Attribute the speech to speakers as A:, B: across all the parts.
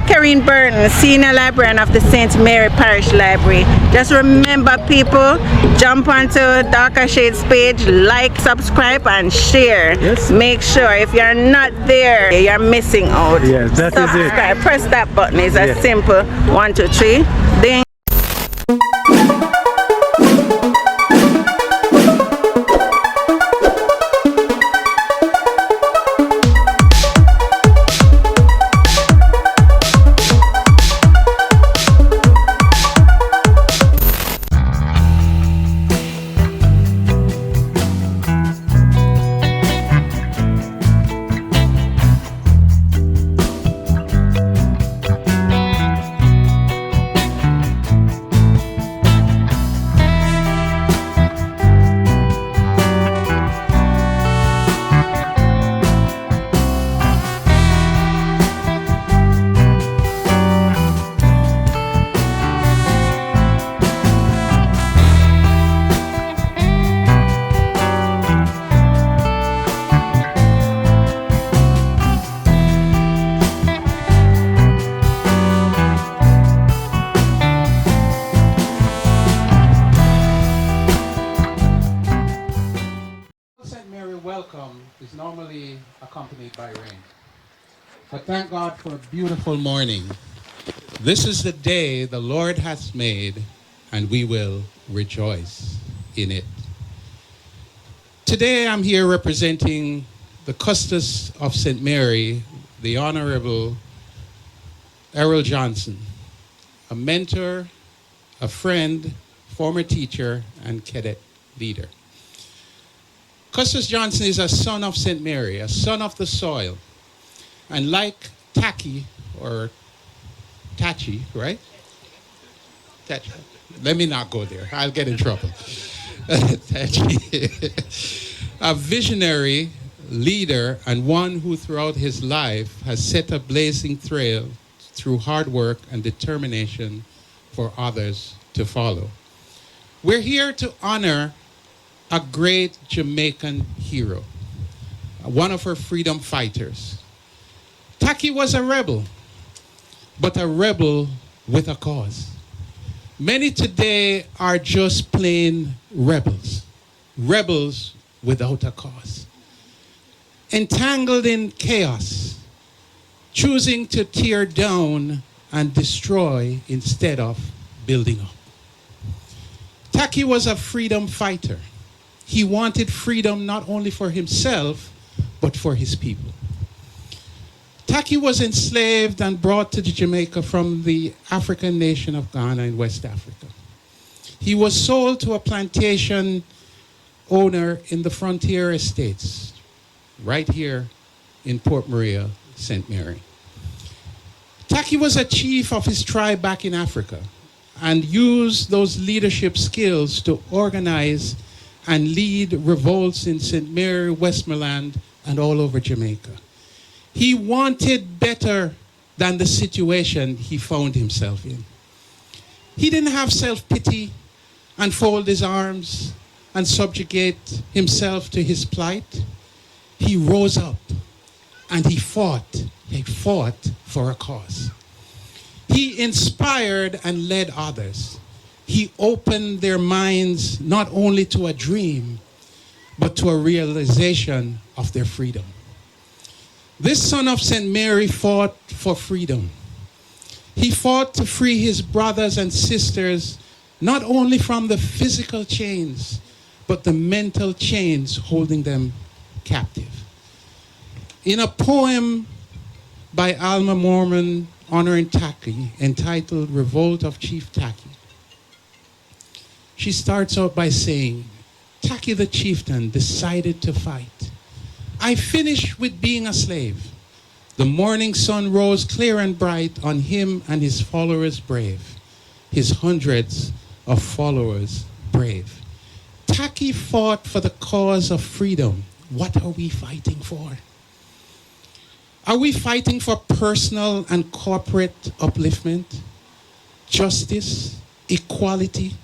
A: Karine Burton, Senior Librarian of the St. Mary Parish Library. Just remember, people, jump onto Darker Shades page, like, subscribe, and share.
B: Yes.
A: Make sure if you're not there, you're missing out.
B: Yes, that is it.
A: Subscribe. Press that button. It's a
B: Yes.
A: simple 1, 2, 3. Ding.
C: Is normally accompanied by rain. But thank God for a beautiful morning. This is the day the Lord has made, and we will rejoice in it. Today I'm here representing the Custos of St. Mary, the Honorable Errol Johnson, a mentor, a friend, former teacher, and cadet leader. Custos Johnson is a son of St. Mary, a son of the soil. And like Takyi, or Takyi, right? Takyi. Let me not go there. I'll get in trouble. Takyi. A visionary leader and one who throughout his life has set a blazing trail through hard work and determination for others to follow. We're here to honor a great Jamaican hero, one of her freedom fighters. Takyi was a rebel, but a rebel with a cause. Many today are just plain rebels, rebels without a cause. Entangled in chaos, choosing to tear down and destroy instead of building up. Takyi was a freedom fighter. He wanted freedom not only for himself, but for his people. Takyi was enslaved and brought to Jamaica from the African nation of Ghana in West Africa. He was sold to a plantation owner in the frontier estates, right here in Port Maria, St. Mary. Takyi was a chief of his tribe back in Africa and used those leadership skills to organize and lead revolts in St. Mary, Westmoreland, and all over Jamaica. He wanted better than the situation he found himself in. He didn't have self-pity and fold his arms and subjugate himself to his plight. He rose up and he fought for a cause. He inspired and led others. He opened their minds not only to a dream, but to a realization of their freedom. This son of St. Mary fought for freedom. He fought to free his brothers and sisters, not only from the physical chains, but the mental chains holding them captive. In a poem by Alma Mormon honoring Takyi, entitled Revolt of Chief Takyi, she starts out by saying, Takyi the chieftain decided to fight. I finished with being a slave. The morning sun rose clear and bright on him and his followers brave, his hundreds of followers brave. Takyi fought for the cause of freedom. What are we fighting for? Are we fighting for personal and corporate upliftment, justice, equality,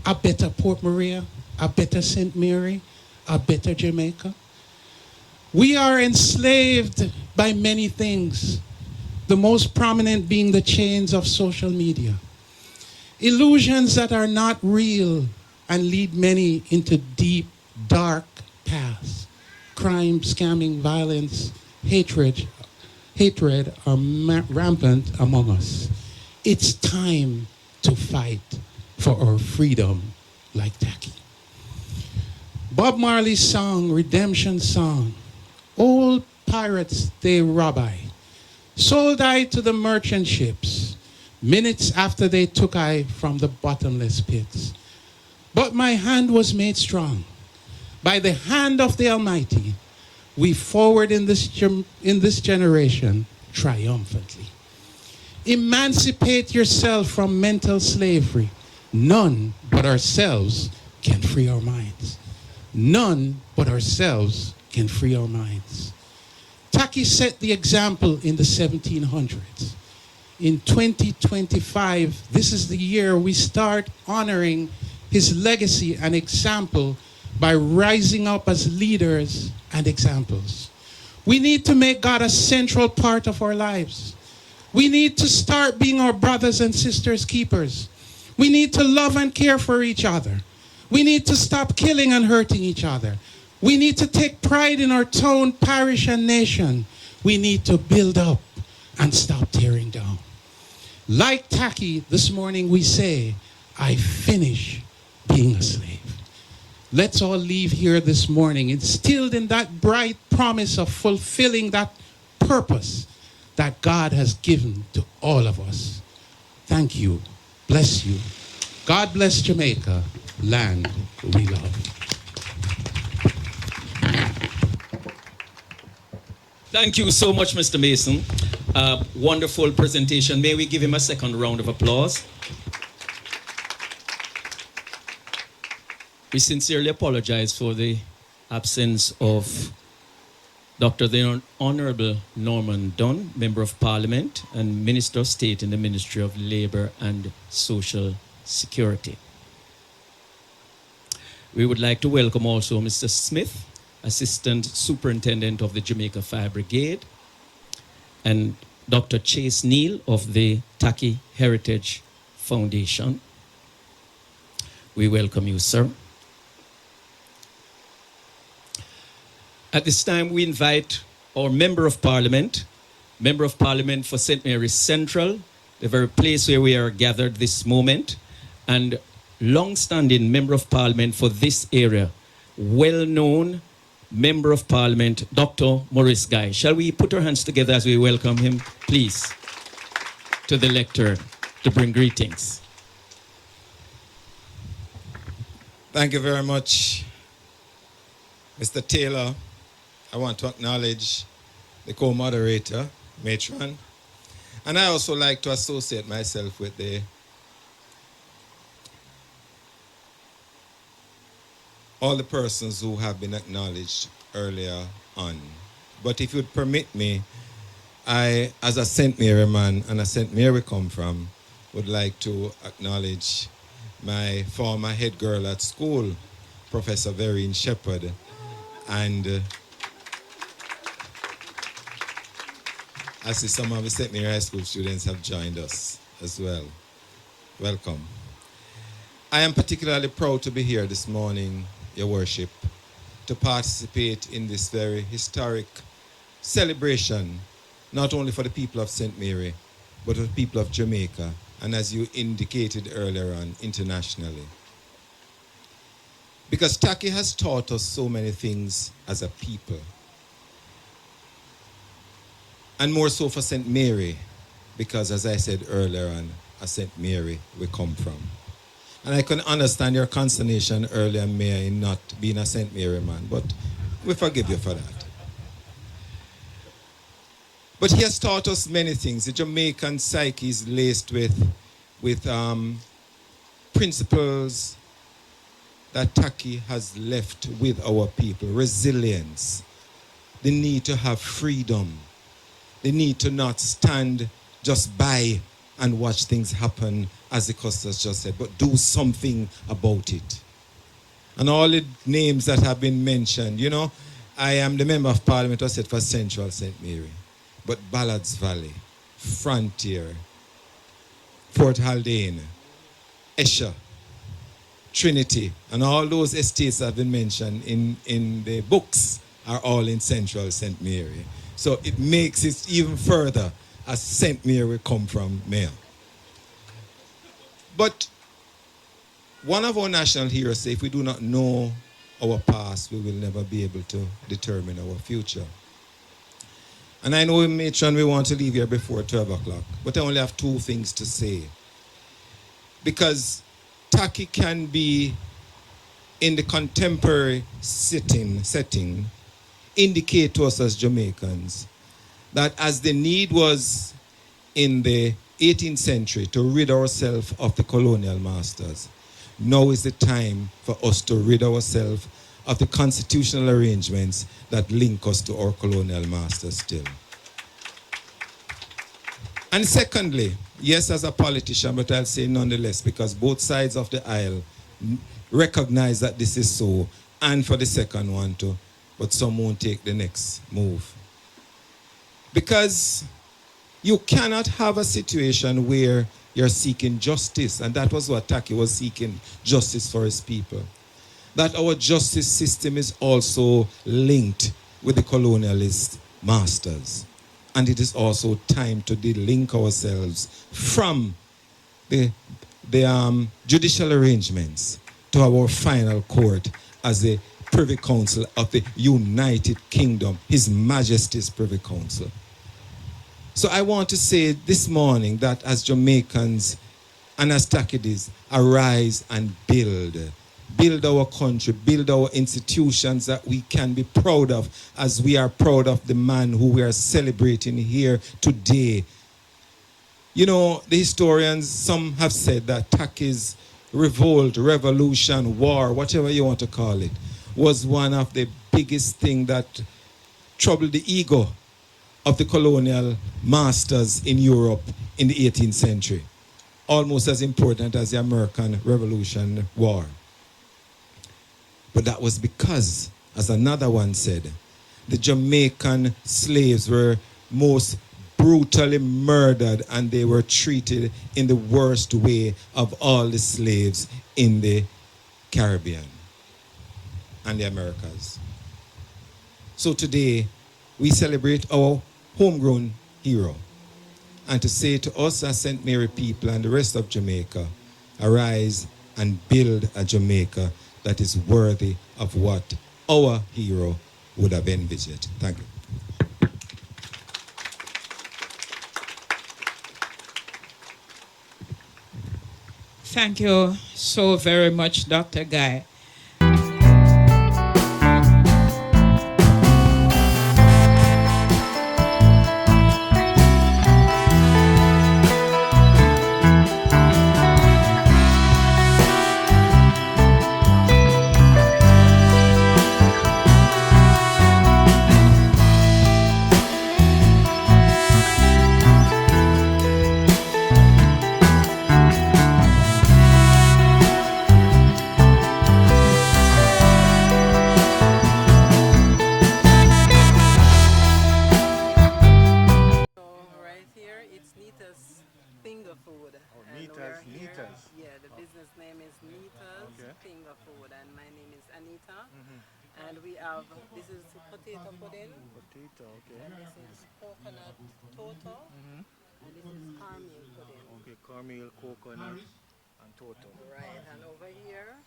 C: a better Port Maria, a better St. Mary, a better Jamaica? We are enslaved by many things. the most prominent being the chains of social media. Illusions that are not real and lead many into deep, dark paths. Crime, scamming, violence, hatred are rampant among us. It's time to fight for our freedom like Takyi. Bob Marley's song, Redemption Song. Old pirates they rob I. Sold I to the merchant ships, minutes after they took I from the bottomless pits. But my hand was made strong. By the hand of the Almighty, we forward in this generation triumphantly. Emancipate yourself from mental slavery. None but ourselves can free our minds. None but ourselves can free our minds. Takyi set the example in the 1700s. In 2025, this is the year we start honoring his legacy and example by rising up as leaders and examples. We need to make God a central part of our lives. We need to start being our brothers and sisters keepers. We need to love and care for each other. We need to stop killing and hurting each other. We need to take pride in our town, parish, and nation. We need to build up and stop tearing down. Like Takyi, this morning we say, I finish being a slave. Let's all leave here this morning instilled in that bright promise of fulfilling that purpose that God has given to all of us. Thank you. Bless you. God bless Jamaica, land we love.
B: Thank you so much, Mr. Mason. Wonderful presentation. May we give him a second round of applause? We sincerely apologize for the absence of Dr. the Honorable Norman Dunn, Member of Parliament and Minister of State in the Ministry of Labor and Social Security. We would like to welcome also Mr. Smith, Assistant Superintendent of the Jamaica Fire Brigade, and Dr. Chase Neal of the Takyi Heritage Foundation. We welcome you, sir. At this time, we invite our Member of Parliament for St. Mary's Central, the very place where we are gathered this moment, and long-standing Member of Parliament for this area, well-known Member of Parliament, Dr. Maurice Guy. Shall we put our hands together as we welcome him, please, to the lectern to bring greetings.
D: Thank you very much, Mr. Taylor. I want to acknowledge the co-moderator, Matron, and I also like to associate myself with all the persons who have been acknowledged earlier on. But if you'd permit me, I, as a St. Mary man and a St. Mary come from, would like to acknowledge my former head girl at school, Professor Vereen Shepherd, and I see some of the St. Mary High School students have joined us as well. Welcome. I am particularly proud to be here this morning, Your Worship, to participate in this very historic celebration, not only for the people of St. Mary, but for the people of Jamaica, and as you indicated earlier on, internationally. Because Takyi has taught us so many things as a people. And more so for St. Mary, because as I said earlier on, a St. Mary we come from. And I can understand your consternation earlier, Mayor, in not being a St. Mary man, but we forgive you for that. But he has taught us many things. The Jamaican psyche is laced with principles that Takyi has left with our people. Resilience, the need to have freedom, the need to not stand just by and watch things happen, as the Costas just said, but do something about it. And all the names that have been mentioned, you know, I am the Member of Parliament, I said, for Central St. Mary, but Ballards Valley, Frontier, Fort Haldane, Esher, Trinity, and all those estates that have been mentioned in the books are all in central St. Mary. So it makes it even further as St. Mary come from Mayo. But one of our national heroes said, if we do not know our past, we will never be able to determine our future. And I know, Matron, we want to leave here before 12 o'clock, but I only have two things to say. Because Takyi can be, in the contemporary setting, indicate to us as Jamaicans that as the need was in the 18th century to rid ourselves of the colonial masters, now is the time for us to rid ourselves of the constitutional arrangements that link us to our colonial masters still. And secondly, yes, as a politician, but I'll say nonetheless, because both sides of the aisle recognize that this is so, and for the second one too, but some won't take the next move. Because you cannot have a situation where you're seeking justice, and that was what Takyi was seeking, justice for his people. That our justice system is also linked with the colonialist masters. And it is also time to delink ourselves from the judicial arrangements to our final court as the Privy Council of the United Kingdom, His Majesty's Privy Council. So I want to say this morning that as Jamaicans and as Takyis, arise and build. Build our country, build our institutions that we can be proud of, as we are proud of the man who we are celebrating here today. You know, the historians, some have said that Takyi's revolt, revolution, war, whatever you want to call it, was one of the biggest things that troubled the ego of the colonial masters in Europe in the 18th century. Almost as important as the American Revolution War. But that was because, as another one said, the Jamaican slaves were most brutally murdered, and they were treated in the worst way of all the slaves in the Caribbean and the Americas. So today, we celebrate our homegrown hero. And to say to us as St. Mary people and the rest of Jamaica, arise and build a Jamaica that is worthy of what our hero would have envisaged. Thank you.
E: Thank you so very much, Dr. Guy.
A: Finger food.
F: Oh,
A: And
F: Nita's,
A: we're here.
F: Nita's.
A: Yeah, the business name is Nita's
F: Okay.
A: Finger Food, and my name is Anita. And we have, this is potato pudding,
F: Potato, okay.
A: and this is coconut toto, and this is caramel pudding.
F: Okay, caramel, coconut, and toto.
A: Right, and over here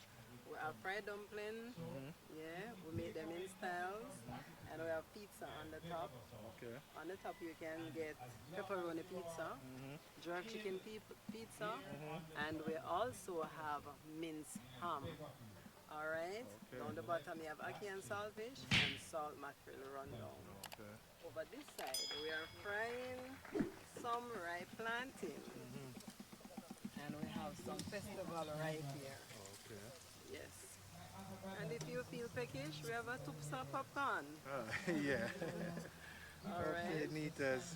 A: we have fried dumpling. Yeah, we make them in styles, and we have pizza on the top.
F: Okay.
A: On the top you can get pepperoni pizza, jerk chicken pizza, and we also have minced ham. All right.
F: Okay.
A: Down the bottom you have ackee and saltfish and salt mackerel rundown.
F: Okay.
A: Over this side we are frying some ripe plantain, and we have some festival right here.
F: Okay.
A: Yes. And if you feel peckish, we have a tupsa popcorn.
F: Yeah.
A: All
F: Okay,
A: right.
F: Nita's.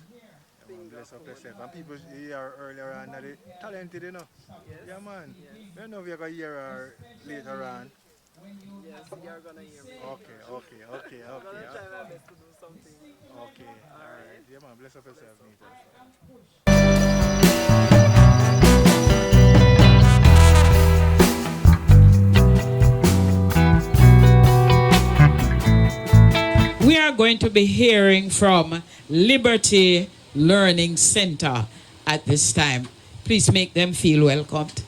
A: Finger
F: Bless up
A: food.
F: yourself. And people here earlier on are talented, you know.
A: Yes.
F: Yeah, man.
A: Yes.
F: You know if you're going to hear her later on. Okay, okay, okay, okay. Okay, alright. Yeah, man, bless up yourself, Nita.
E: We are going to be hearing from Liberty Learning Center at this time. Please make them feel welcomed.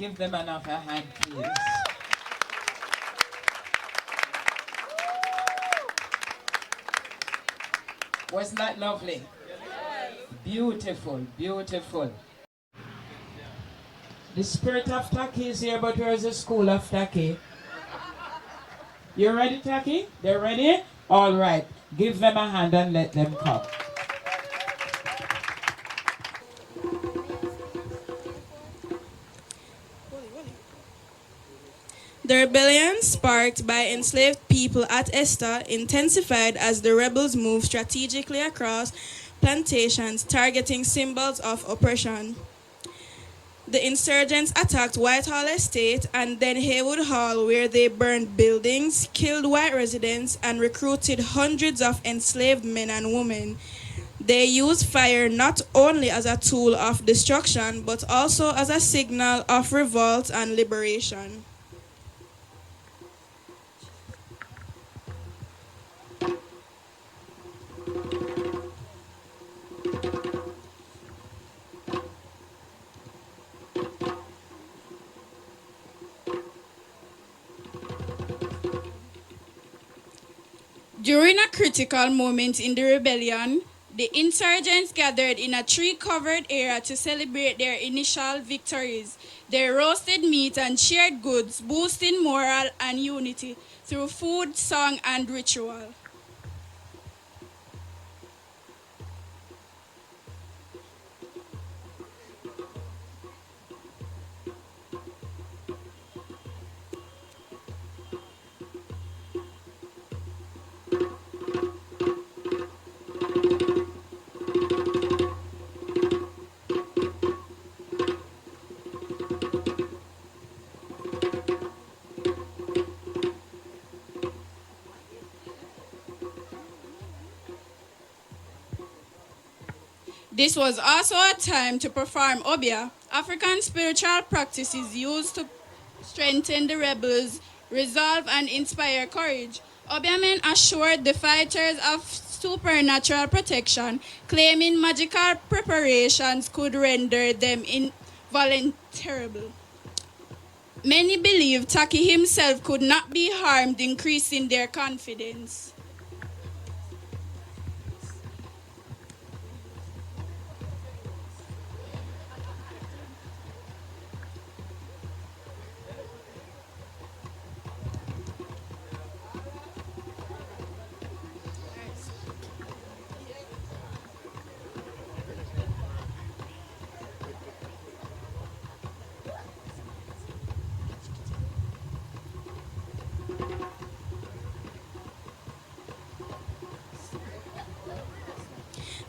E: Give them another hand, please. Wasn't that lovely? Beautiful, beautiful. The spirit of Takyi is here, but where is the school of Takyi? You ready, Takyi? They're ready? All right. Give them a hand and let them come.
G: The rebellion sparked by enslaved people at Esta intensified as the rebels moved strategically across plantations, targeting symbols of oppression. The insurgents attacked Whitehall Estate and then Haywood Hall, where they burned buildings, killed white residents, and recruited hundreds of enslaved men and women. They used fire not only as a tool of destruction, but also as a signal of revolt and liberation. During a critical moment in the rebellion, the insurgents gathered in a tree-covered area to celebrate their initial victories. They roasted meat and shared goods, boosting morale and unity through food, song, and ritual. This was also a time to perform obia, African spiritual practices used to strengthen the rebels' resolve and inspire courage. Obia men assured the fighters of supernatural protection, claiming magical preparations could render them invulnerable. Many believed Takyi himself could not be harmed, increasing their confidence.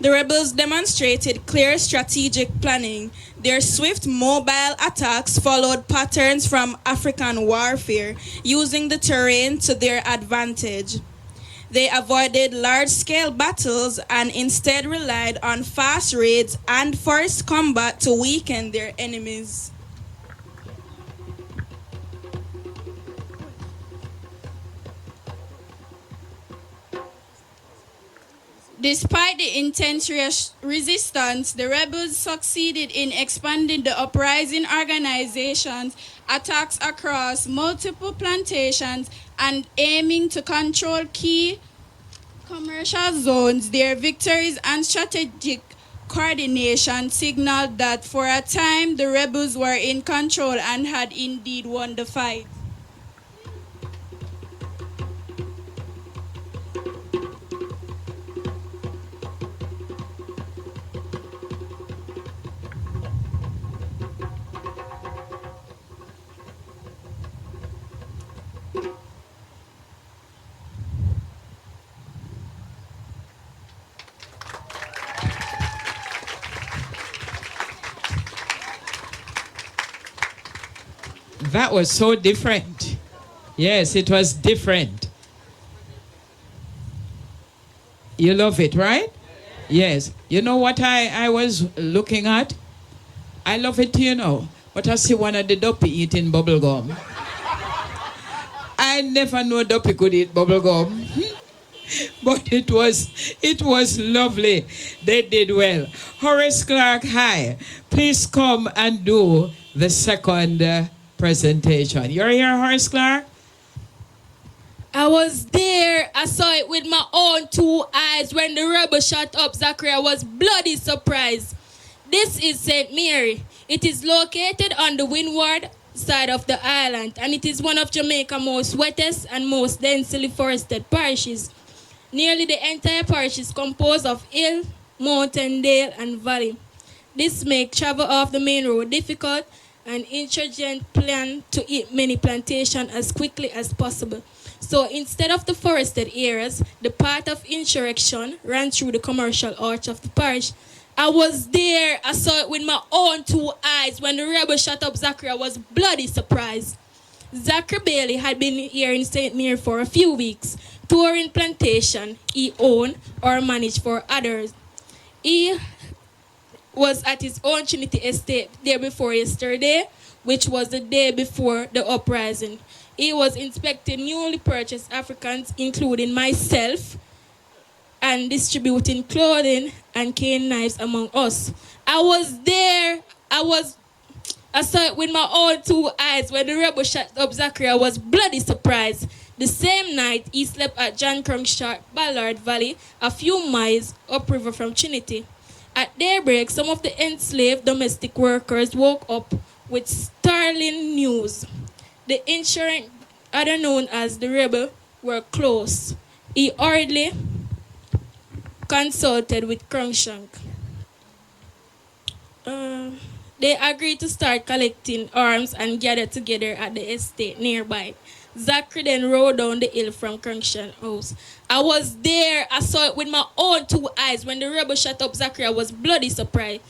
G: The rebels demonstrated clear strategic planning. Their swift mobile attacks followed patterns from African warfare, using the terrain to their advantage. They avoided large-scale battles and instead relied on fast raids and forced combat to weaken their enemies. Despite the intense resistance, the rebels succeeded in expanding the uprising organization's attacks across multiple plantations and aiming to control key commercial zones. Their victories and strategic coordination signaled that for a time the rebels were in control and had indeed won the fight.
E: That was so different. Yes, it was different. You love it, right? Yes. You know what I was looking at? I love it, you know. But I see one of the duppy eating bubble gum. I never knew duppy could eat bubble gum. But it was lovely. They did well. Horace Clark, hi. Please come and do the second presentation. You're here, Horace Clark?
G: I was there. I saw it with my own two eyes when the rebel shot up Zachary. I was bloody surprised. This is St. Mary. It is located on the windward side of the island, and it is one of Jamaica's most wettest and most densely forested parishes. Nearly the entire parish is composed of hill, mountain, dale, and valley. This makes travel off the main road difficult, and insurgents plan to hit many plantations as quickly as possible. So instead of the forested areas, the path of insurrection ran through the commercial arch of the parish. I was there. I saw it with my own two eyes when the rebel shot up Zachary. I was bloody surprised. Zachary Bailey had been here in St. Mary for a few weeks, touring plantation he owned or managed for others. He was at his own Trinity estate day before yesterday, which was the day before the uprising. He was inspecting newly purchased Africans, including myself, and distributing clothing and cane knives among us. I was there. I saw it with my own two eyes when the rebel shot up Zachary. I was bloody surprised. The same night, he slept at John Crunkshire, Ballard Valley, a few miles upriver from Trinity. At daybreak, some of the enslaved domestic workers woke up with startling news. The insurgents, other known as the rebel, were close. He hurriedly consulted with Cruikshank. They agreed to start collecting arms and gather together at the estate nearby. Zachary then rode down the hill from Cruikshank's house. I was there. I saw it with my own two eyes when the rebel shot up Zachary. I was bloody surprised.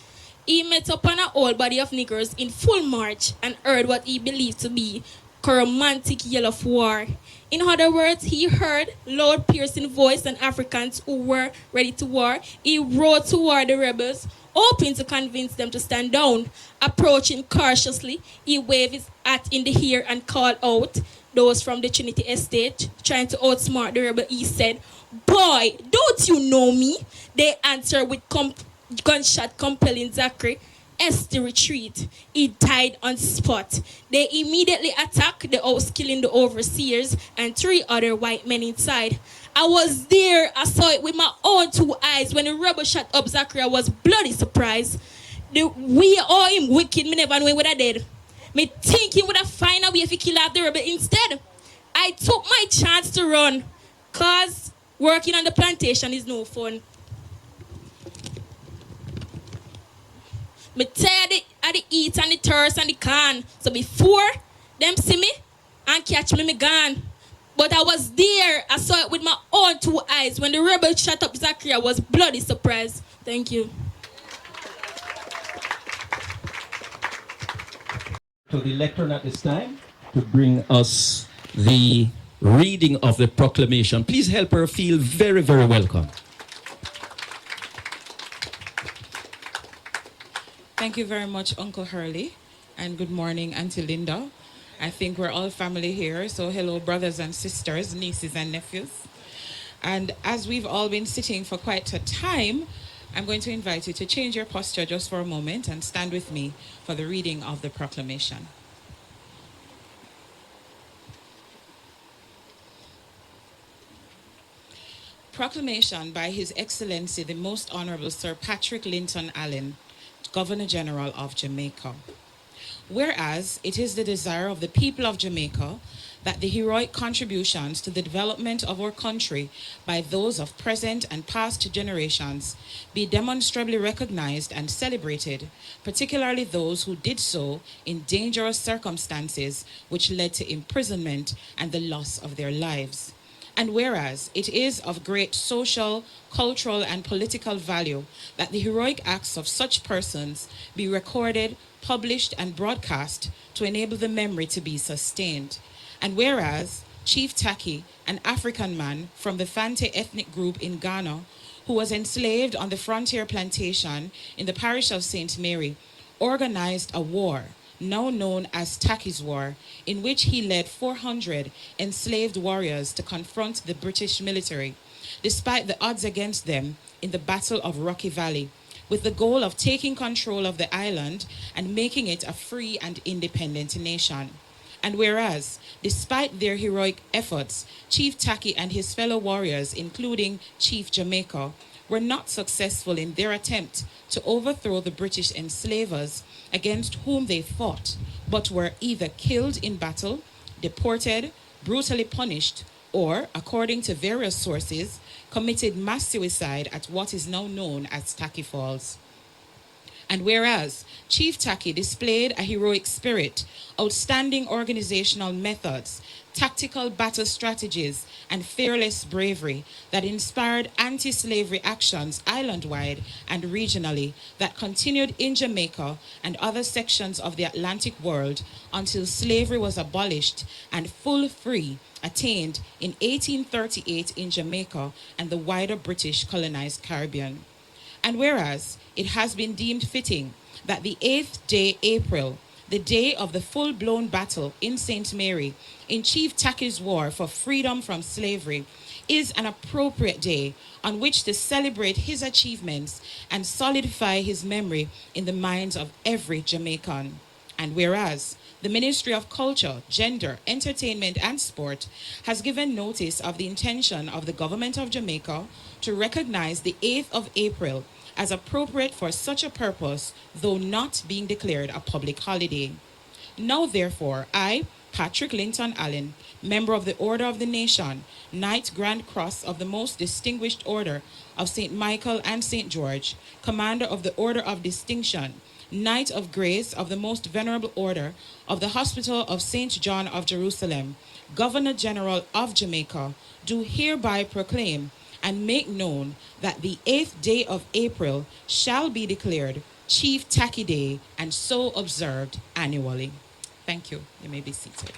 G: He met upon an old body of niggers in full march and heard what he believed to be a romantic yell of war. In other words, he heard loud piercing voice and Africans who were ready to war. He rode toward the rebels, hoping to convince them to stand down. Approaching cautiously, he waved his hat in the air and called out those from the Trinity estate, trying to outsmart the rebel. He said, "Boy, don't you know me?" They answered with gunshot compelling Zachary to retreat. He died on spot. They immediately attacked the house, killing the overseers and 3 other white men inside. I was there. I saw it with my own two eyes when the rebel shot up Zachary. I was bloody surprised. We all him wicked. Me never know what I did. Me think he would have find a way if he kill off the rebel. Instead, I took my chance to run, cause working on the plantation is no fun. Me tired of the heat and the thirst and the can. So before them see me and catch me gone. But I was there. I saw it with my own two eyes. When the rebel shot up Zachary, I was bloody surprised. Thank you.
B: To the lectern at this time to bring us the reading of the proclamation. Please help her feel very, very welcome.
E: Thank you very much, Uncle Hurley, and good morning, Auntie Linda. I think we're all family here, so hello, brothers and sisters, nieces and nephews. And as we've all been sitting for quite a time, I'm going to invite you to change your posture just for a moment and stand with me for the reading of the proclamation. Proclamation by His Excellency the Most Honorable Sir Patrick Linton Allen, Governor General of Jamaica. Whereas it is the desire of the people of Jamaica that the heroic contributions to the development of our country by those of present and past generations be demonstrably recognized and celebrated, particularly those who did so in dangerous circumstances which led to imprisonment and the loss of their lives. And whereas it is of great social, cultural, and political value that the heroic acts of such persons be recorded, published, and broadcast to enable the memory to be sustained. And whereas Chief Takyi, an African man from the Fante ethnic group in Ghana, who was enslaved on the frontier plantation in the parish of St. Mary, organized a war now known as Takyi's War, in which he led 400 enslaved warriors to confront the British military, despite the odds against them in the Battle of Rocky Valley, with the goal of taking control of the island and making it a free and independent nation. And whereas, despite their heroic efforts, Chief Takyi and his fellow warriors, including Chief Jamaica, were not successful in their attempt to overthrow the British enslavers against whom they fought, but were either killed in battle, deported, brutally punished, or, according to various sources, committed mass suicide at what is now known as Takyi Falls. And whereas Chief Takyi displayed a heroic spirit, outstanding organizational methods, tactical battle strategies, and fearless bravery that inspired anti-slavery actions island-wide and regionally that continued in Jamaica and other sections of the Atlantic world until slavery was abolished and full free attained in 1838 in Jamaica and the wider British colonized Caribbean. And whereas it has been deemed fitting that the 8th day April, the day of the full-blown battle in St. Mary, in Chief Takyi's war for freedom from slavery, is an appropriate day on which to celebrate his achievements and solidify his memory in the minds of every Jamaican. And whereas the Ministry of Culture, Gender, Entertainment and Sport has given notice of the intention of the Government of Jamaica to recognize the 8th of April as appropriate for such a purpose, though not being declared a public holiday. Now, therefore, I, Patrick Linton Allen, member of the Order of the Nation, Knight Grand Cross of the Most Distinguished Order of St. Michael and St. George, Commander of the Order of Distinction, Knight of Grace of the Most Venerable Order of the Hospital of St. John of Jerusalem, Governor General of Jamaica, do hereby proclaim and make known that the 8th day of April shall be declared Chief Takyi Day and so observed annually. Thank you. You may be seated.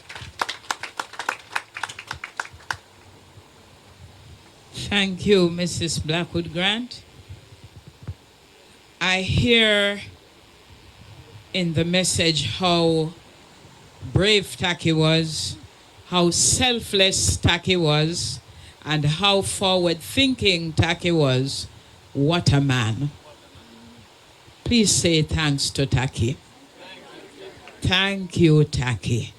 H: Thank you, Mrs. Blackwood Grant. I hear in the message how brave Takyi was, how selfless Takyi was, and how forward-thinking Takyi was. What a man. Please say thanks to Takyi. Thank you, Takyi.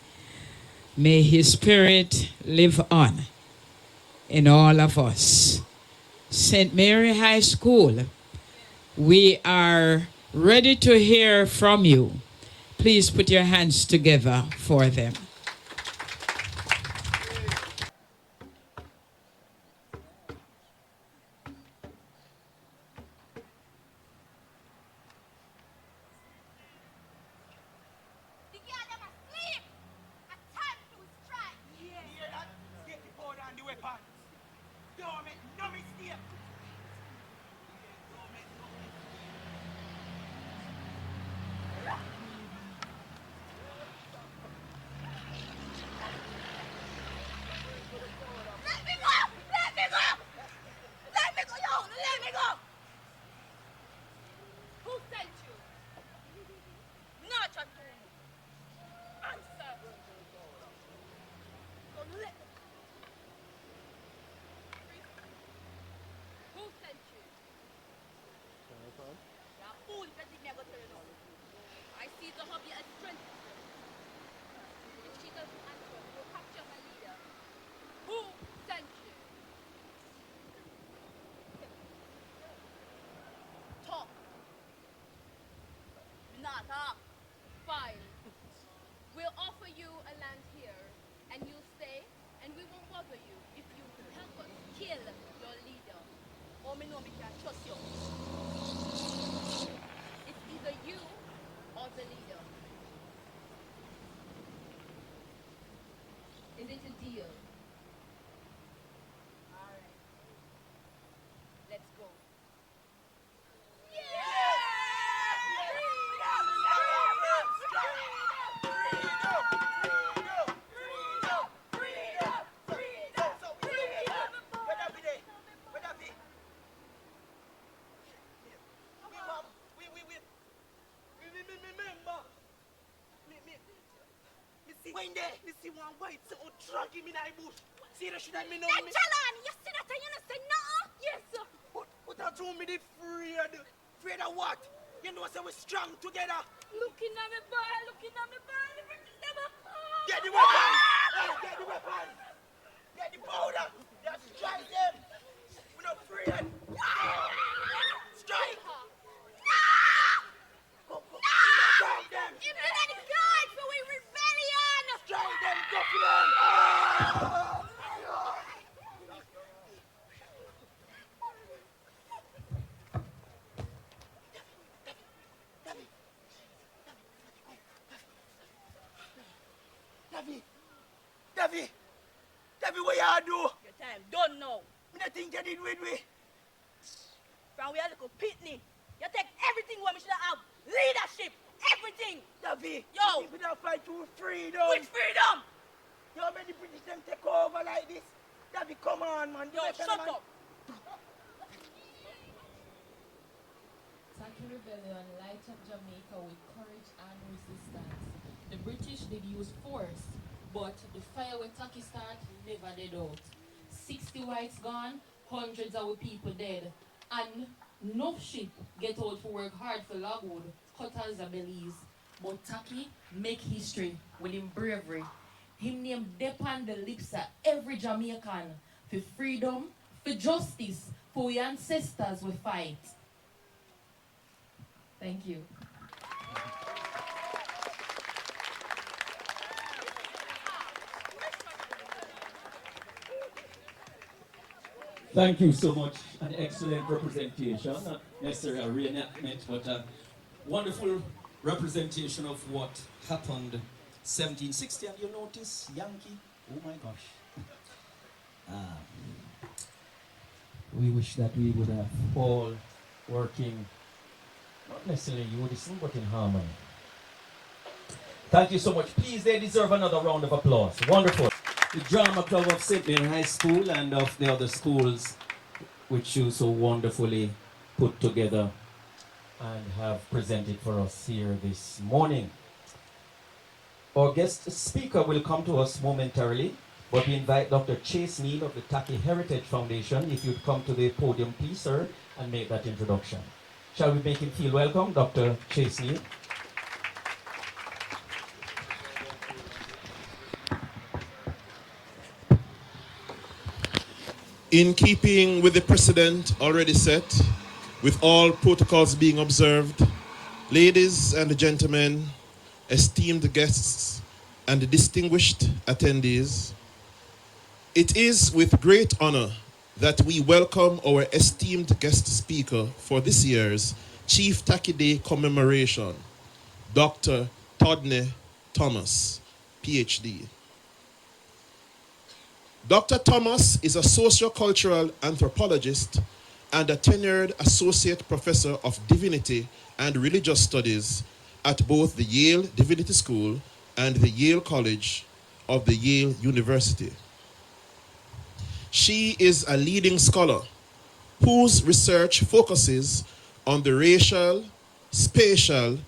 H: May his spirit live on in all of us. St. Mary High School, we are ready to hear from you. Please put your hands together for them.
I: Fine. We'll offer you a land here, and you'll stay, and we won't bother you if you help us kill your leader. Or me know me can trust you. It's either you or the leader. Is it a deal? All right. Let's go.
J: When there, you see one white so drag him in the bush. See the shit that me know
I: Hey,
J: me.
I: Chalan, you see that and you don't say no? Yes, sir.
J: But I told me the afraid. Afraid of what? You know, say we're strong together.
I: Looking at me, boy, looking at me, boy. Everything never.
J: Get the weapon! Hey, get the weapon! Get the powder! Just strike them! We're not afraid! Strike! Go, go. Strike them!
I: Give me that gun for we rebellion!
J: Strike them! Go for them! Davy, what you do?
K: Your time done now.
J: Me not think you did with me.
K: From we are little pitney. You take everything what we should have. Leadership. Everything.
J: Davy,
K: Yo.
J: we don't fight for freedom.
K: With freedom.
J: You know how many British them take over like this? Davy, come on, man.
K: Yo, shut up.
L: Takyi rebellion light up Jamaica with courage and resistance. The British did use force, but the fire with Takyi start never did out. 60 whites gone, hundreds of our people dead, and no ship get out for work hard for logwood, cutters and bellies. But Takyi make history with him bravery. Him name depend the lips of every Jamaican for freedom, for justice, for our ancestors we fight. Thank you.
B: Thank you so much. An excellent representation. Not necessarily a reenactment, but a wonderful representation of what happened 1760. And you notice Yankee? Oh my gosh. We wish that we would have all working, not necessarily unison, but in harmony. Thank you so much. Please, they deserve another round of applause. Wonderful. The drama club of St. Mary High School and of the other schools which you so wonderfully put together and have presented for us here this morning. Our guest speaker will come to us momentarily, but we invite Dr. Chase Neal of the Takyi Heritage Foundation, if you'd come to the podium, please, sir, and make that introduction. Shall we make him feel welcome, Dr. Chase Neal?
M: In keeping with the precedent already set, with all protocols being observed, ladies and gentlemen, esteemed guests and distinguished attendees, it is with great honor that we welcome our esteemed guest speaker for this year's Chief Takyi Day commemoration, Dr. Todne Thomas, PhD. Dr. Thomas is a sociocultural anthropologist and a tenured associate professor of divinity and religious studies at both the Yale Divinity School and the Yale College of the Yale University. She is a leading scholar whose research focuses on the racial, spatial,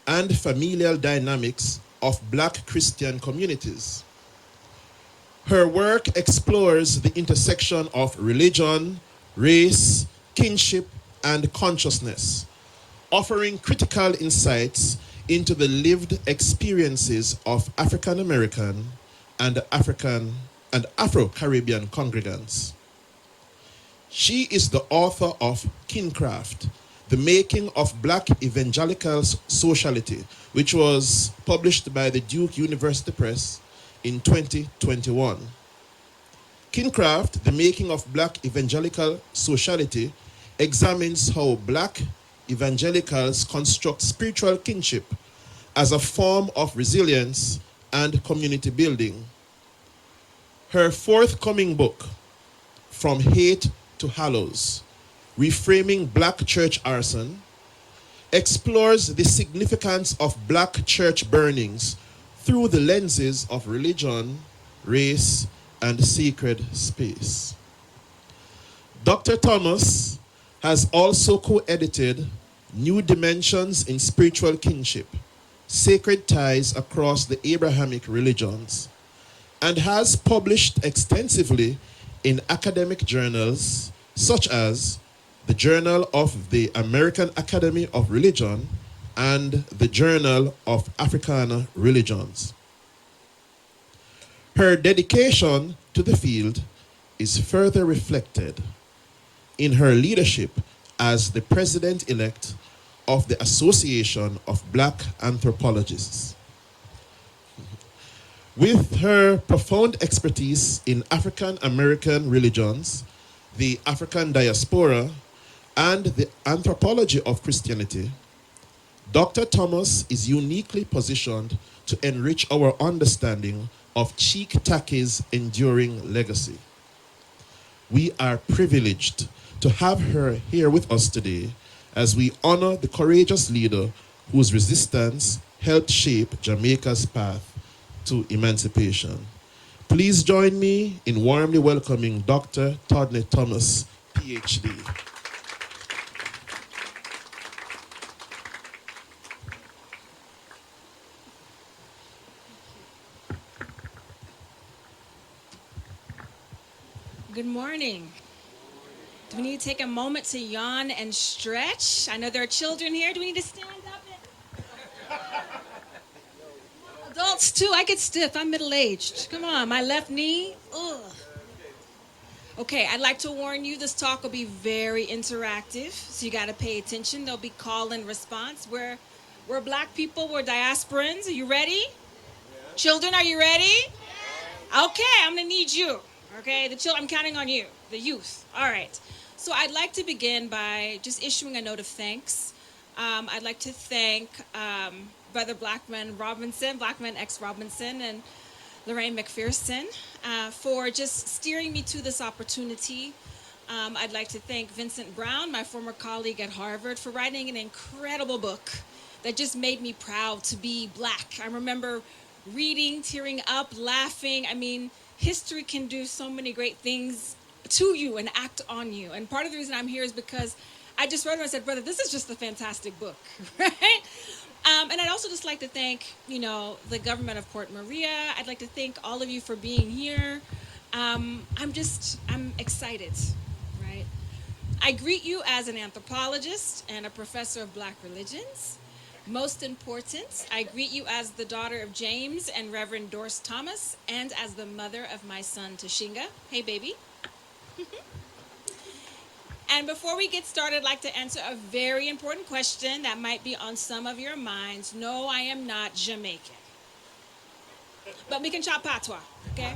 M: and familial dynamics of Black Christian communities. Her work explores the intersection of religion, race, kinship, and consciousness, offering critical insights into the lived experiences of African American and Afro-Caribbean congregants. She is the author of Kingcraft, The Making of Black Evangelical Sociality, which was published by the Duke University Press in 2021. Kingcraft, The Making of Black Evangelical Sociality, examines how Black evangelicals construct spiritual kinship as a form of resilience and community building. Her forthcoming book, From Hate to Hallows, Reframing Black Church Arson, explores the significance of Black church burnings through the lenses of religion, race, and sacred space. Dr. Thomas has also co-edited New Dimensions in Spiritual Kinship, Sacred Ties Across the Abrahamic Religions, and has published extensively in academic journals such as the Journal of the American Academy of Religion and the Journal of Africana Religions. Her dedication to the field is further reflected in her leadership as the president-elect of the Association of Black Anthropologists. With her profound expertise in African American religions, the African diaspora, and the anthropology of Christianity, Dr. Thomas is uniquely positioned to enrich our understanding of Chief Takyi's enduring legacy. We are privileged to have her here with us today as we honor the courageous leader whose resistance helped shape Jamaica's path to emancipation. Please join me in warmly welcoming Dr. Todney Thomas, PhD.
N: Good morning. Do we need to take a moment to yawn and stretch? I know there are children here. Do we need to stand up? Adults too. I get stiff. I'm middle-aged. Come on, my left knee. Ugh. Okay, I'd like to warn you, this talk will be very interactive, so you got to pay attention. There'll be call and response. We're black people. We're diasporans. Are you ready? Children, are you ready? Okay, I'm gonna need you. Okay, the children, I'm counting on you, the youth. All right. So I'd like to begin by just issuing a note of thanks. I'd like to thank Brother Blackman X Robinson, and Lorraine McPherson for just steering me to this opportunity. I'd like to thank Vincent Brown, my former colleague at Harvard, for writing an incredible book that just made me proud to be black. I remember reading, tearing up, laughing. I mean, history can do so many great things to you and act on you. And part of the reason I'm here is because I just read it and I said, brother, this is just a fantastic book, right? And I'd also just like to thank, the government of Port Maria. I'd like to thank all of you for being here. I'm excited, right? I greet you as an anthropologist and a professor of black religions. Most important, I greet you as the daughter of James and Reverend Doris Thomas, and as the mother of my son, Tashinga. Hey, baby. And before we get started, I'd like to answer a very important question that might be on some of your minds. No, I am not Jamaican. But we can chop patois, okay?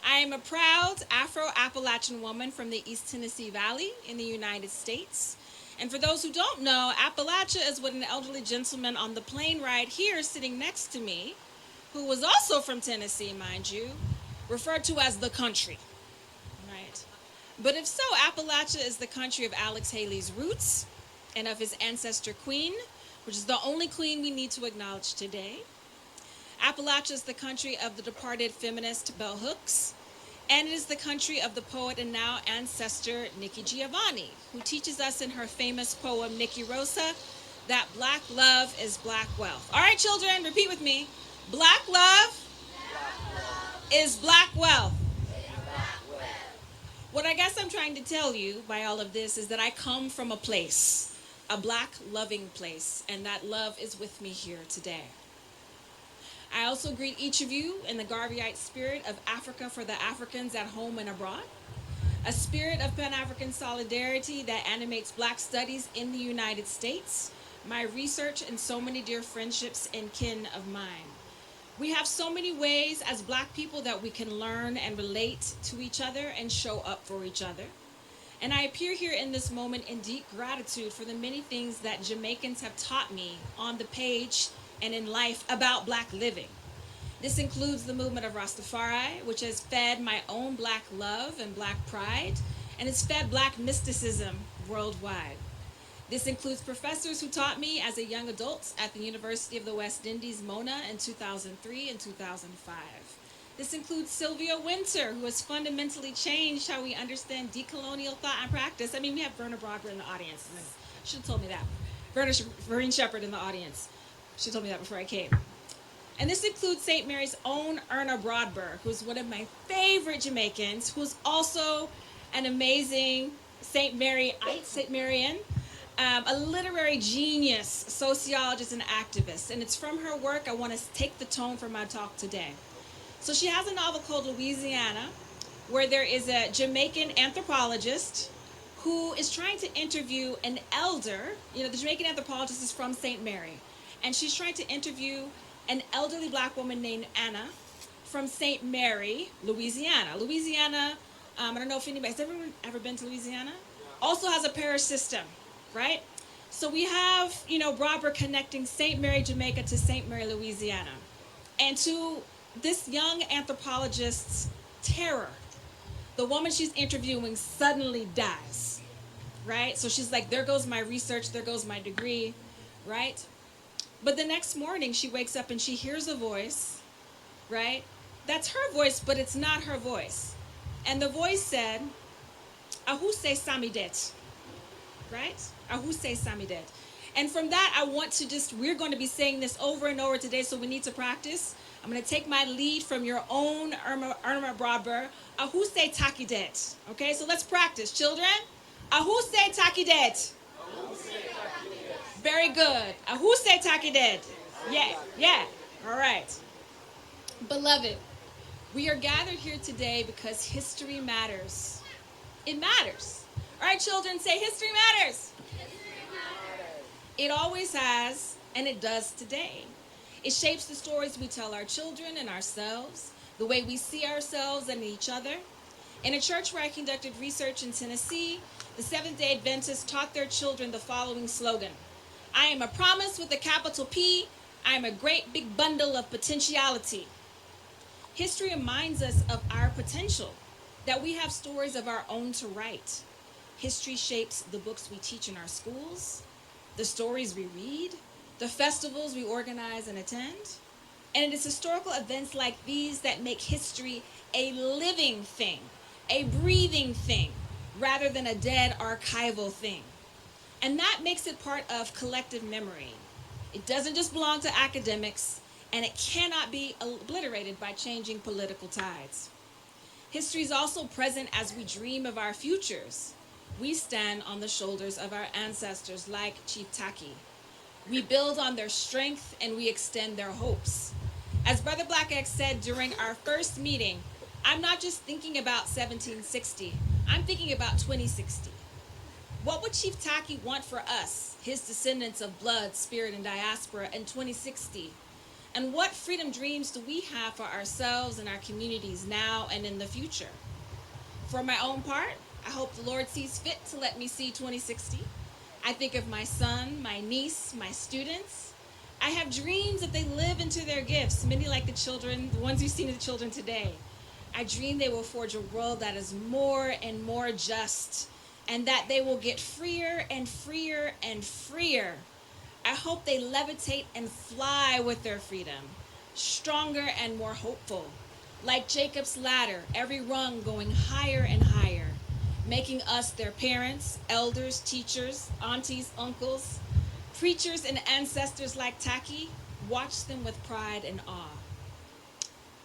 N: I am a proud Afro-Appalachian woman from the East Tennessee Valley in the United States. And for those who don't know, Appalachia is what an elderly gentleman on the plane ride here sitting next to me, who was also from Tennessee, mind you, referred to as the country, right? But if so, Appalachia is the country of Alex Haley's roots and of his ancestor queen, which is the only queen we need to acknowledge today. Appalachia is the country of the departed feminist Bell Hooks, and it is the country of the poet and now ancestor Nikki Giovanni, who teaches us in her famous poem, Nikki Rosa, that black love is black wealth. All right, children, repeat with me. Black love, is black wealth. What I guess I'm trying to tell you by all of this is that I come from a place, a black loving place, and that love is with me here today. I also greet each of you in the Garveyite spirit of Africa for the Africans at home and abroad, a spirit of Pan-African solidarity that animates black studies in the United States, my research, and so many dear friendships and kin of mine. We have so many ways as black people that we can learn and relate to each other and show up for each other. And I appear here in this moment in deep gratitude for the many things that Jamaicans have taught me on the page and in life about black living. This includes the movement of Rastafari, which has fed my own black love and black pride, and it's fed black mysticism worldwide. This includes professors who taught me as a young adult at the University of the West Indies, Mona, in 2003 and 2005. This includes Sylvia Winter, who has fundamentally changed how we understand decolonial thought and practice. I mean, we have Verna Brodber in the audience. Should have told me that. Verena Shepherd in the audience. She told me that before I came. And this includes St. Mary's own Erna Broadberg, who's one of my favorite Jamaicans, who's also an amazing St. Marian, a literary genius, sociologist, and activist. And it's from her work I want to take the tone for my talk today. So she has a novel called Louisiana, where there is a Jamaican anthropologist who is trying to interview an elder. You know, the Jamaican anthropologist is from St. Mary, and she's trying to interview an elderly black woman named Anna from St. Mary, Louisiana. Louisiana, I don't know if anybody's ever been to Louisiana, also has a parish system, right? So we have, Broadberg connecting St. Mary, Jamaica to St. Mary, Louisiana. And to this young anthropologist's terror, the woman she's interviewing suddenly dies, right? So she's like, there goes my research, there goes my degree, right? But the next morning she wakes up and she hears a voice, right? That's her voice, but it's not her voice. And the voice said, Ahuse Samidet, right? Ahuse Samidet. And from that, we're going to be saying this over and over today, so we need to practice. I'm going to take my lead from your own Irma Broadberg. Ahuse Takidet. Okay, so let's practice, children. Ahuse Takidet. Very good. Ahuse Takidet. Yeah. All right. Beloved, we are gathered here today because history matters. It matters. All right, children, say history matters. It always has, and it does today. It shapes the stories we tell our children and ourselves, the way we see ourselves and each other. In a church where I conducted research in Tennessee, the Seventh-day Adventists taught their children the following slogan: I am a promise with a capital P. I am a great big bundle of potentiality. History reminds us of our potential, that we have stories of our own to write. History shapes the books we teach in our schools, the stories we read, the festivals we organize and attend. And it is historical events like these that make history a living thing, a breathing thing, rather than a dead archival thing. And that makes it part of collective memory. It doesn't just belong to academics, and it cannot be obliterated by changing political tides. History is also present as we dream of our futures. We stand on the shoulders of our ancestors like Chief Takyi. We build on their strength and we extend their hopes. As Brother Black X said during our first meeting, I'm not just thinking about 1760, I'm thinking about 2060. What would Chief Takyi want for us, his descendants of blood, spirit, and diaspora, in 2060? And what freedom dreams do we have for ourselves and our communities now and in the future? For my own part, I hope the Lord sees fit to let me see 2060. I think of my son, my niece, my students. I have dreams that they live into their gifts, many like the children, the ones you've seen of the children today. I dream they will forge a world that is more and more just, and that they will get freer and freer and freer. I hope they levitate and fly with their freedom, stronger and more hopeful, like Jacob's ladder, every rung going higher and higher, making us their parents, elders, teachers, aunties, uncles, preachers, and ancestors like Takyi. Watch them with pride and awe.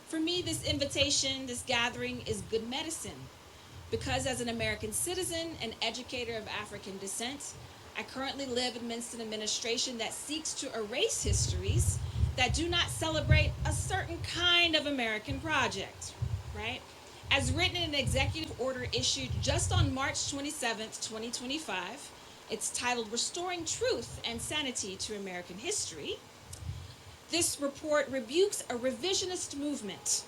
N: For me, this invitation, this gathering is good medicine, because as an American citizen and educator of African descent, I currently live amidst an administration that seeks to erase histories that do not celebrate a certain kind of American project, right? As written in an executive order issued just on March 27th, 2025, it's titled Restoring Truth and Sanity to American History. This report rebukes a revisionist movement,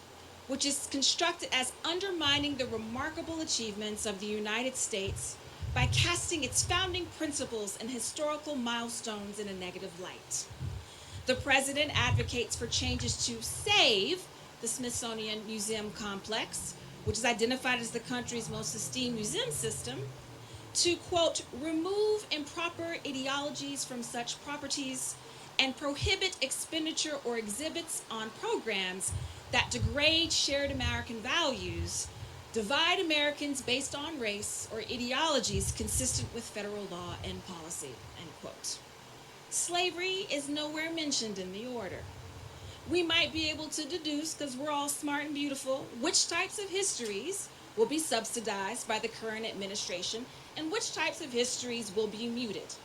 N: which is constructed as undermining the remarkable achievements of the United States by casting its founding principles and historical milestones in a negative light. The president advocates for changes to save the Smithsonian Museum complex, which is identified as the country's most esteemed museum system, to, quote, remove improper ideologies from such properties and prohibit expenditure or exhibits on programs that degrade shared American values, divide Americans based on race, or ideologies consistent with federal law and policy, end quote. slavery is nowhere mentioned in the order. We might be able to deduce, because we're all smart and beautiful, which types of histories will be subsidized by the current administration and which types of histories will be muted.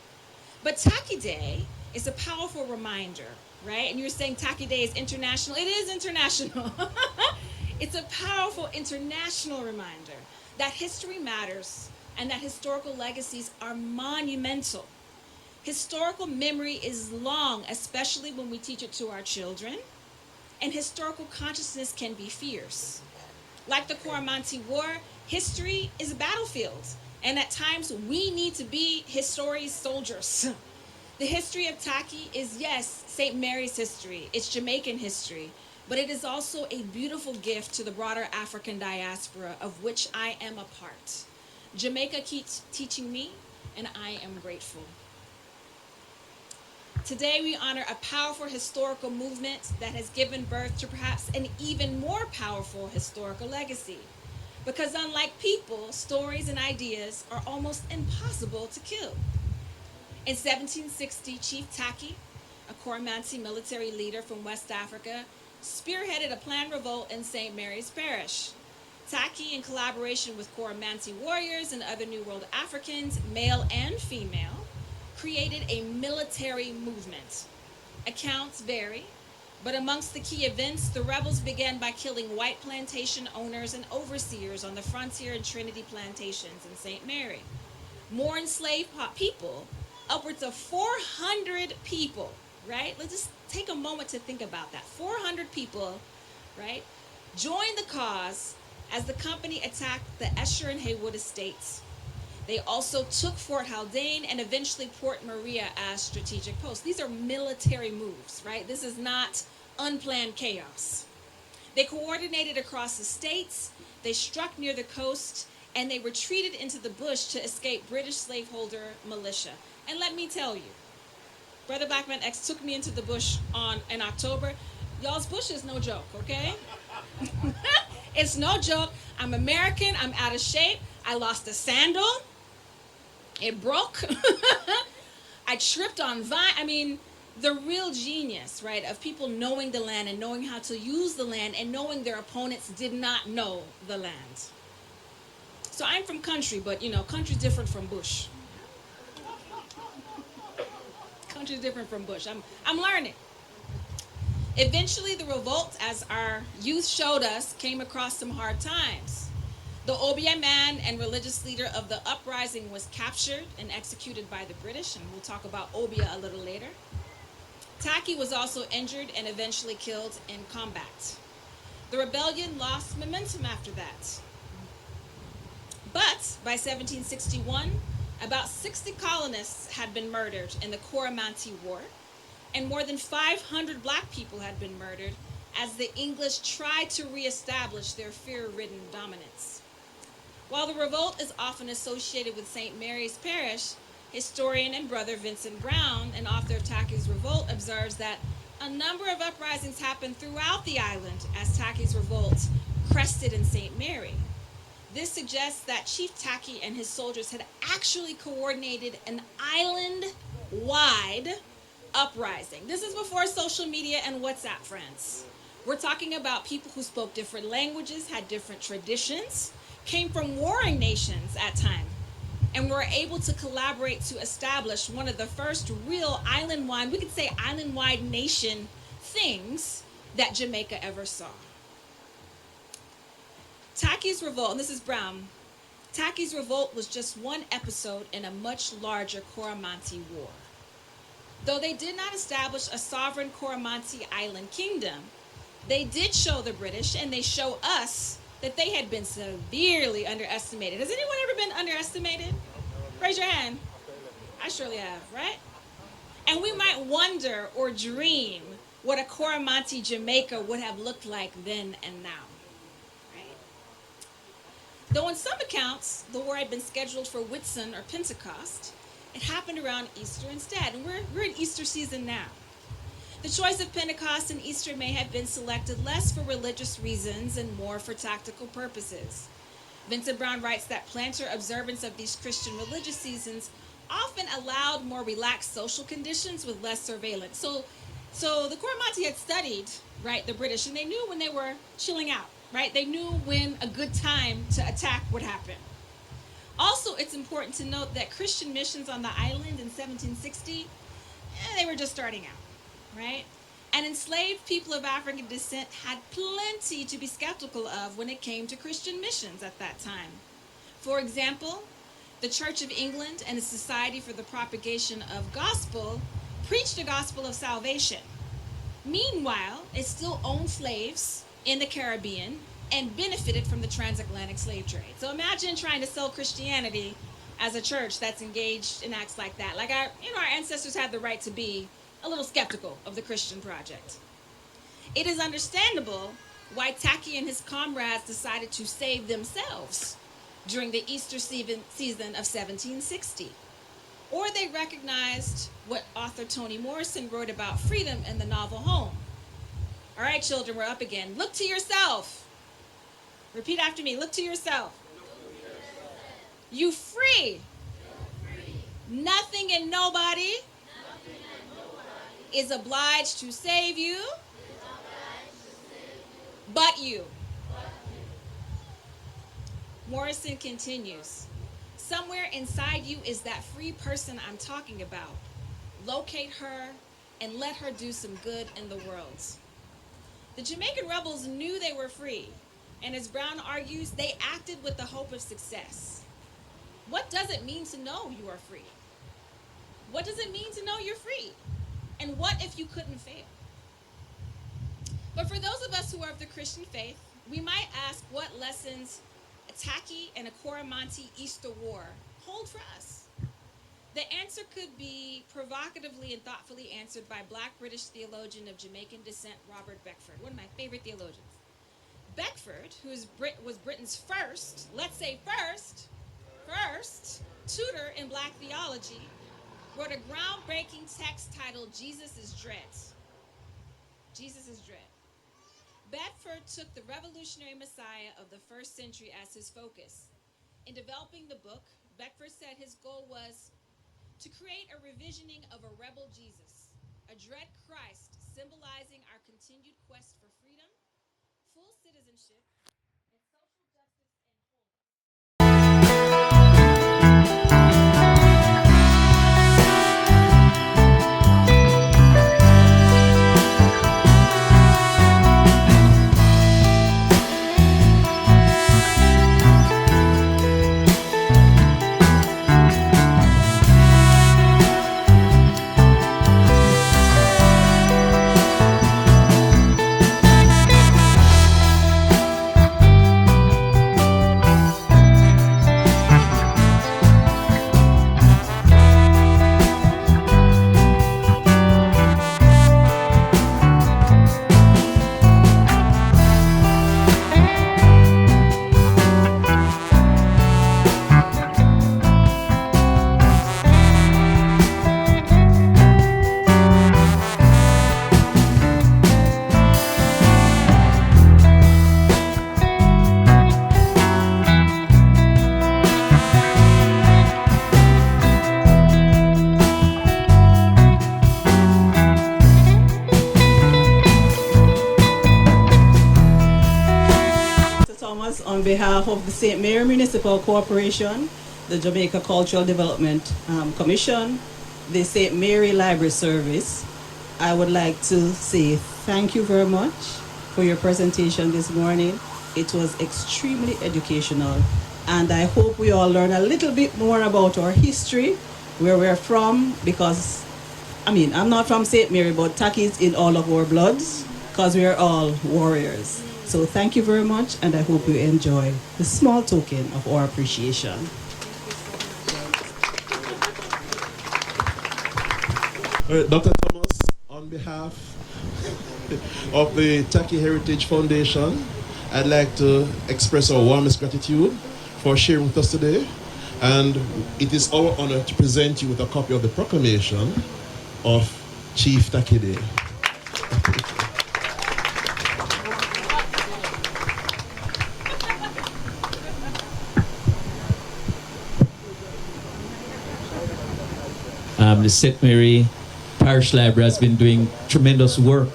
N: But Takyi Day is a powerful reminder, right? And you're saying Takyi Day is international. It is international. It's a powerful international reminder that history matters and that historical legacies are monumental. Historical memory is long, especially when we teach it to our children, and historical consciousness can be fierce. Like the Coromantee War, history is a battlefield, and at times we need to be history's soldiers. The history of Takyi is, yes, St. Mary's history, it's Jamaican history, but it is also a beautiful gift to the broader African diaspora of which I am a part. Jamaica keeps teaching me, and I am grateful. Today we honor a powerful historical movement that has given birth to perhaps an even more powerful historical legacy. Because unlike people, stories and ideas are almost impossible to kill. In 1760, Chief Takyi, a Coromantee military leader from West Africa, spearheaded a planned revolt in St. Mary's Parish. Takyi, in collaboration with Coromantee warriors and other New World Africans, male and female, created a military movement. Accounts vary, but amongst the key events, the rebels began by killing white plantation owners and overseers on the frontier and Trinity plantations in St. Mary. More enslaved people, upwards of 400 people, right? Let's just take a moment to think about that. 400 people, right, joined the cause as the company attacked the Esher and Haywood estates. They also took Fort Haldane and eventually Port Maria as strategic posts. These are military moves, right? This is not unplanned chaos. They coordinated across the states, they struck near the coast, and they retreated into the bush to escape British slaveholder militia. And let me tell you, Brother Blackman X took me into the bush in October. Y'all's bush is no joke, okay? It's no joke. I'm American, I'm out of shape. I lost a sandal. It broke. I tripped on vine. I mean, the real genius, right, of people knowing the land and knowing how to use the land and knowing their opponents did not know the land. So I'm from country, but, you know, country's different from bush. Country's different from bush. I'm learning. Eventually, the revolt, as our youth showed us, came across some hard times. The Obia man and religious leader of the uprising was captured and executed by the British, and we'll talk about Obia a little later. Takyi was also injured and eventually killed in combat. The rebellion lost momentum after that. But by 1761, about 60 colonists had been murdered in the Coromantee War, and more than 500 black people had been murdered as the English tried to reestablish their fear-ridden dominance. While the revolt is often associated with St. Mary's Parish, historian and brother Vincent Brown, an author of Takyi's Revolt, observes that a number of uprisings happened throughout the island as Takyi's revolt crested in St. Mary. This suggests that Chief Takyi and his soldiers had actually coordinated an island-wide uprising. This is before social media and WhatsApp, friends. We're talking about people who spoke different languages, had different traditions, came from warring nations at times, and were able to collaborate to establish one of the first real island-wide, we could say island-wide nation things that Jamaica ever saw. Takyi's revolt, and this is Brown, Takyi's revolt was just one episode in a much larger Coromantee war. Though they did not establish a sovereign Coromantee island kingdom, they did show the British, and they show us, that they had been severely underestimated. Has anyone ever been underestimated? Raise your hand. I surely have, right? And we might wonder or dream what a Coromantee Jamaica would have looked like then and now, right? Though in some accounts, the war had been scheduled for Whitsun or Pentecost, it happened around Easter instead, and we're in Easter season now. The choice of Pentecost and Easter may have been selected less for religious reasons and more for tactical purposes. Vincent Brown writes that planter observance of these Christian religious seasons often allowed more relaxed social conditions with less surveillance. So the Coromantee had studied, right, the British, and they knew when they were chilling out, right? They knew when a good time to attack would happen. Also, it's important to note that Christian missions on the island in 1760, they were just starting out, right? And enslaved people of African descent had plenty to be skeptical of when it came to Christian missions at that time. For example, the Church of England and the Society for the Propagation of Gospel preached the gospel of salvation. Meanwhile, it still owned slaves in the Caribbean and benefited from the transatlantic slave trade. So imagine trying to sell Christianity as a church that's engaged in acts like that. Like our ancestors had the right to be a little skeptical of the Christian project. It is understandable why Takyi and his comrades decided to save themselves during the Easter season of 1760. Or they recognized what author Toni Morrison wrote about freedom in the novel Home. All right, children, we're up again. Look to yourself. Repeat after me. Look to yourself. You free. Nothing and nobody is obliged to save you but you. Morrison continues. Somewhere inside you is that free person I'm talking about. Locate her and let her do some good in the world. The Jamaican rebels knew they were free, and as Brown argues, they acted with the hope of success. What does it mean to know you are free? What does it mean to know you're free? And what if you couldn't fail? But for those of us who are of the Christian faith, we might ask what lessons a Takyi and a Coromantee Easter War hold for us. The answer could be provocatively and thoughtfully answered by Black British theologian of Jamaican descent, Robert Beckford, one of my favorite theologians. Beckford, who was Britain's first, let's say first tutor in Black theology, wrote a groundbreaking text titled Jesus is Dread. Jesus is Dread. Bedford took the revolutionary Messiah of the first century as his focus. In developing the book, Beckford said his goal was to create a revisioning of a rebel Jesus, a dread Christ symbolizing our continued quest for freedom, full citizenship, and social justice and wholeness.
O: On behalf of the St. Mary Municipal Corporation, the Jamaica Cultural Development Commission, the St. Mary Library Service, I would like to say thank you very much for your presentation this morning. It was extremely educational, and I hope we all learn a little bit more about our history, where we're from, because, I'm not from St. Mary, but Takyi is in all of our bloods, because we are all warriors. So thank you very much, and I hope you enjoy the small token of our appreciation.
M: Dr. Thomas, on behalf of the Takyi Heritage Foundation, I'd like to express our warmest gratitude for sharing with us today. And it is our honor to present you with a copy of the Proclamation of Chief Takyi Day.
B: The St. Mary Parish Library has been doing tremendous work.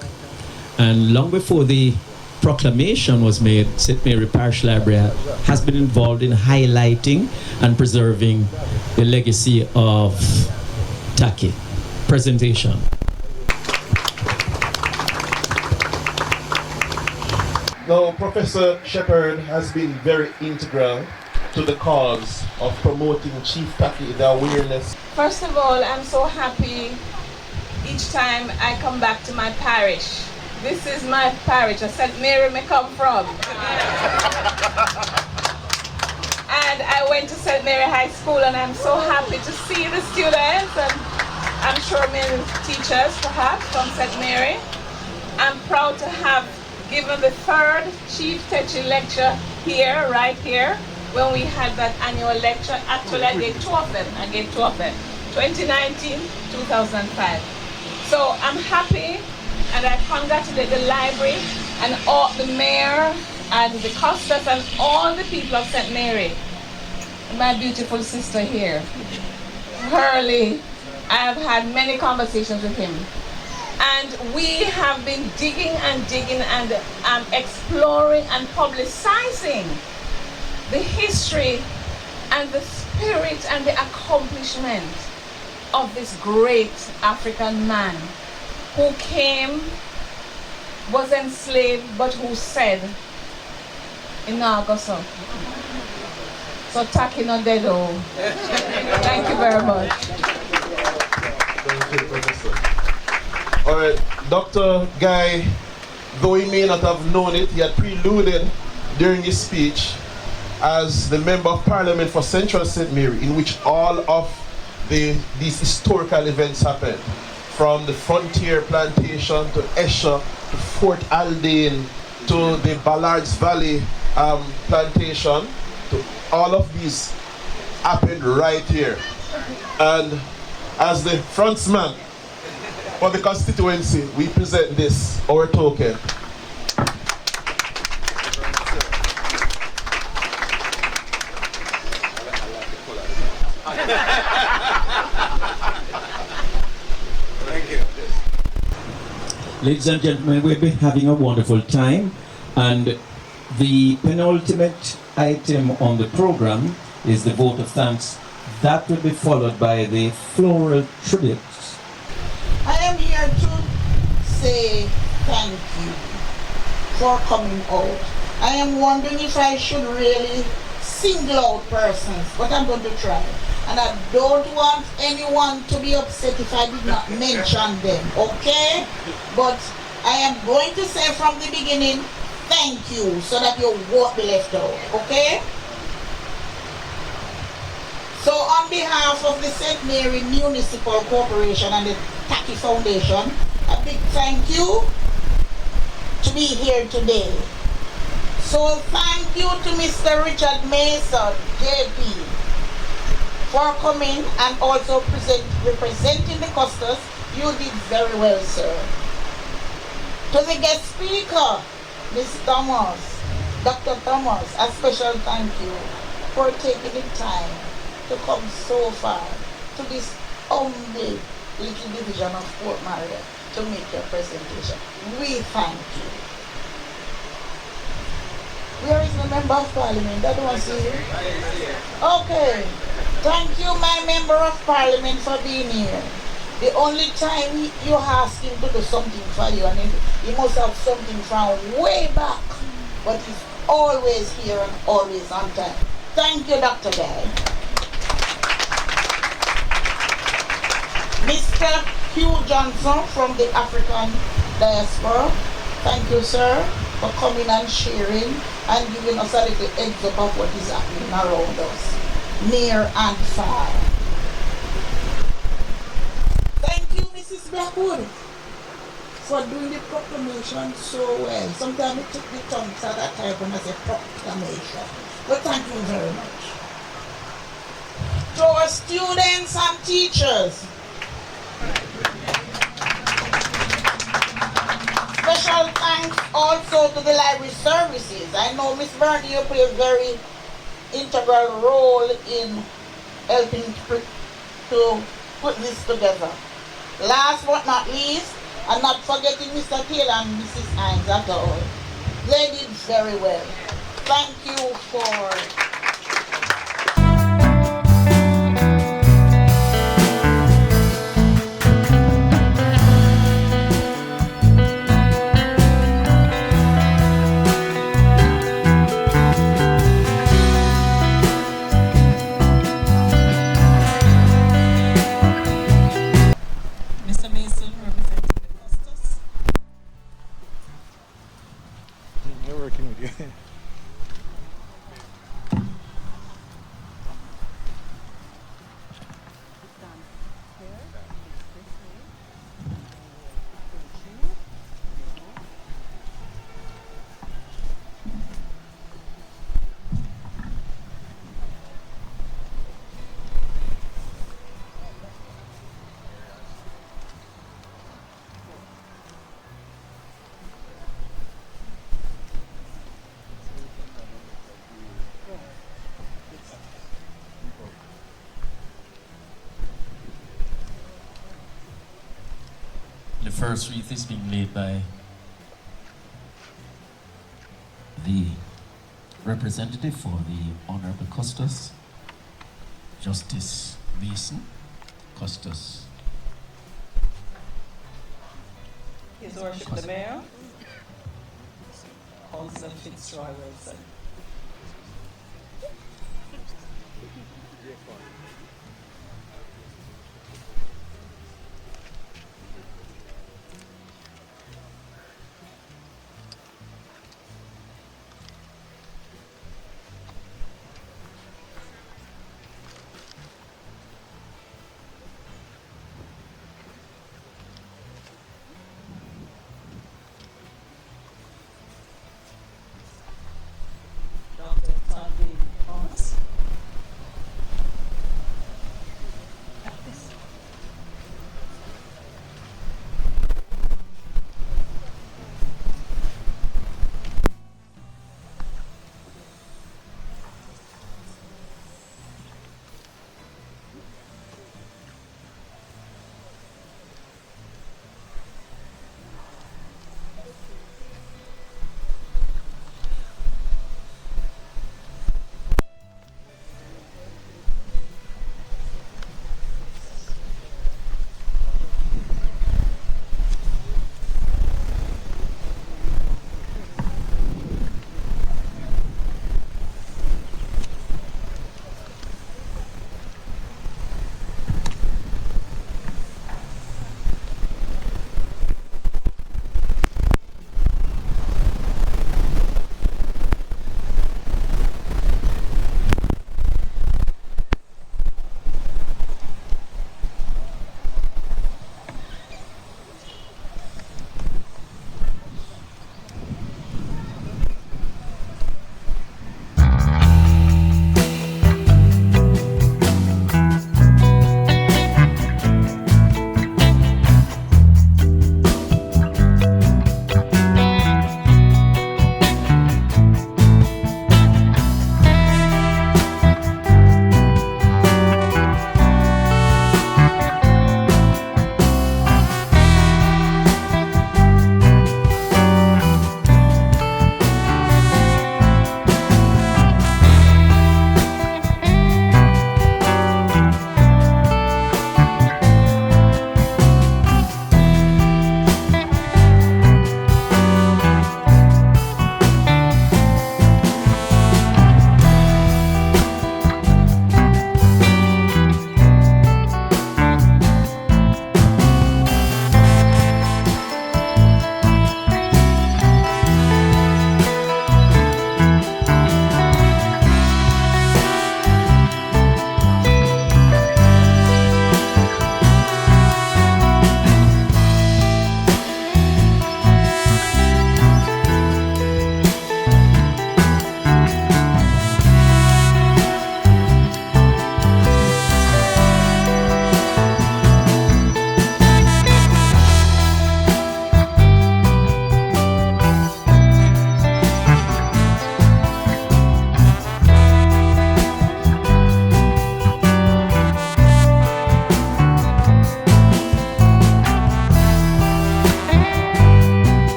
B: And long before the proclamation was made, St. Mary Parish Library has been involved in highlighting and preserving the legacy of Takyi. Presentation.
M: Now, Professor Shepherd has been very integral to the cause of promoting Chief Takyi, the awareness.
P: First of all, I'm so happy each time I come back to my parish. This is my parish, St. Mary may come from. And I went to St. Mary High School, and I'm so happy to see the students, and I'm sure many teachers perhaps from St. Mary. I'm proud to have given the third Chief Takyi lecture here, right here, when we had that annual lecture. Actually, I gave two of them. 2019, 2005. So I'm happy, and I congratulate the library and all the mayor and the Costas and all the people of St. Mary. My beautiful sister here, Hurley. I have had many conversations with him. And we have been digging and exploring and publicizing the history and the spirit and the accomplishment of this great African man who came, was enslaved, but who said, "Inagoso." So Takyi no dead. Thank you very much.
M: Thank you, Professor. All right, Dr. Guy, though he may not have known it, he had preluded during his speech as the Member of Parliament for Central St. Mary, in which all of these historical events happened, from the frontier plantation to Esher to Fort Aldane to the Ballards Valley plantation. To all of these happened right here. And as the frontsman for the constituency, we present this, our token.
D: Thank you.
B: Ladies and gentlemen, we've been having a wonderful time, and the penultimate item on the program is the vote of thanks. That will be followed by the floral tributes.
J: I am here to say thank you for coming out. I am wondering if I should really single out persons, but I'm going to try. And I don't want anyone to be upset if I did not mention them, okay? But I am going to say from the beginning, thank you, so that you won't be left out, okay? So on behalf of the St. Mary Municipal Corporation and the Takyi Foundation, a big thank you to be here today. So thank you to Mr. Richard Mason, JP, for coming and also representing the Costas. You did very well, sir. To the guest speaker, Ms. Thomas, Dr. Thomas, a special thank you for taking the time to come so far to this humble little division of Fort Maria to make your presentation. We thank you. Where is the Member of Parliament? I don't see you. Okay. Thank you, my Member of Parliament, for being here. The only time you ask him to do something for you, and he must have something from way back, but he's always here and always on time. Thank you, Dr. Guy. Mr. Hugh Johnson from the African diaspora, thank you, sir, for coming and sharing and giving us a little heads up of what is happening around us, near and far. Thank you, Mrs. Blackwood, for doing the proclamation so well. Sometimes it took the tongue to that type when I say proclamation. But thank you very much. To our students and teachers, special thanks also to the library services. I know Miss Bernie, you play a very integral role in helping to put this together. Last but not least, and not forgetting Mr. Taylor and Mrs. Hines at all. They did very well. Thank you for
Q: Mr. Mason, representing the Custos.
F: We're working with you.
R: The first wreath is being laid by the representative for the Honorable Custos, Justice Mason Custos.
O: His Worship the Mayor, Councillor Fitzroy Wilson.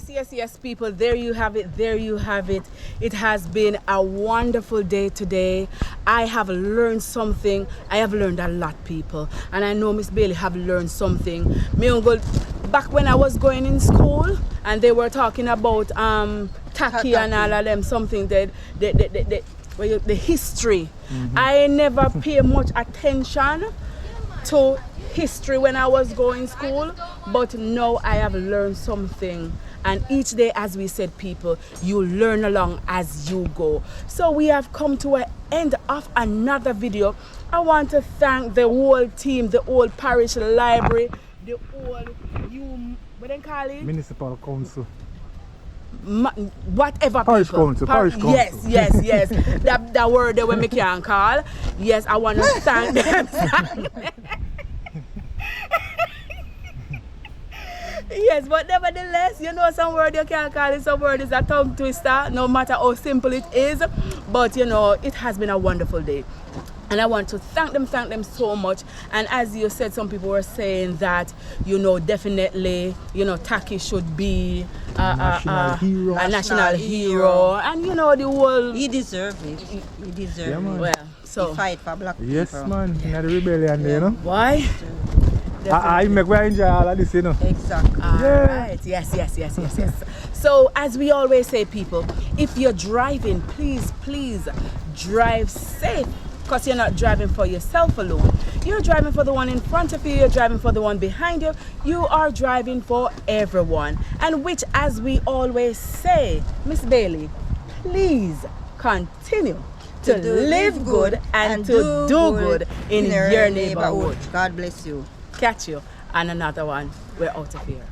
A: yes, people. There you have it. There you have it. It has been a wonderful day today. I have learned something. I have learned a lot, people. And I know Miss Bailey have learned something. Me uncle, back when I was going in school and they were talking about Takyi and all of them, something that the history. I never pay much attention to history when I was going school, but now I have learned something. And each day, as we said, people, you learn along as you go. So we have come to an end of another video. I want to thank the whole team, the whole parish library, the whole what they call it?
F: Municipal Council.
A: Whatever
F: Parish
A: people.
F: Council, Parish Council.
A: Yes. that word that we can call. Yes, I want to thank them. Yes, but nevertheless, you know, some word you can't call it, some word is a tongue twister, no matter how simple it is. But, you know, it has been a wonderful day. And I want to thank them so much. And as you said, some people were saying that, you know, definitely, you know, Takyi should be a national hero. And, you know, the whole...
S: He deserves it. He deserves it.
A: Well, so...
S: He fight for black people.
F: Yes, man. In the rebellion, you know.
A: Why?
F: I make we enjoy all of this, you know.
S: Exactly.
A: Right. Yes. So, as we always say, people, if you're driving, please drive safe. Because you're not driving for yourself alone. You're driving for the one in front of you, you're driving for the one behind you. You are driving for everyone. And which, as we always say, Miss Bailey, please continue to live good and to do good in your neighborhood.
S: God bless you.
A: Catch you on another one. We're out of here.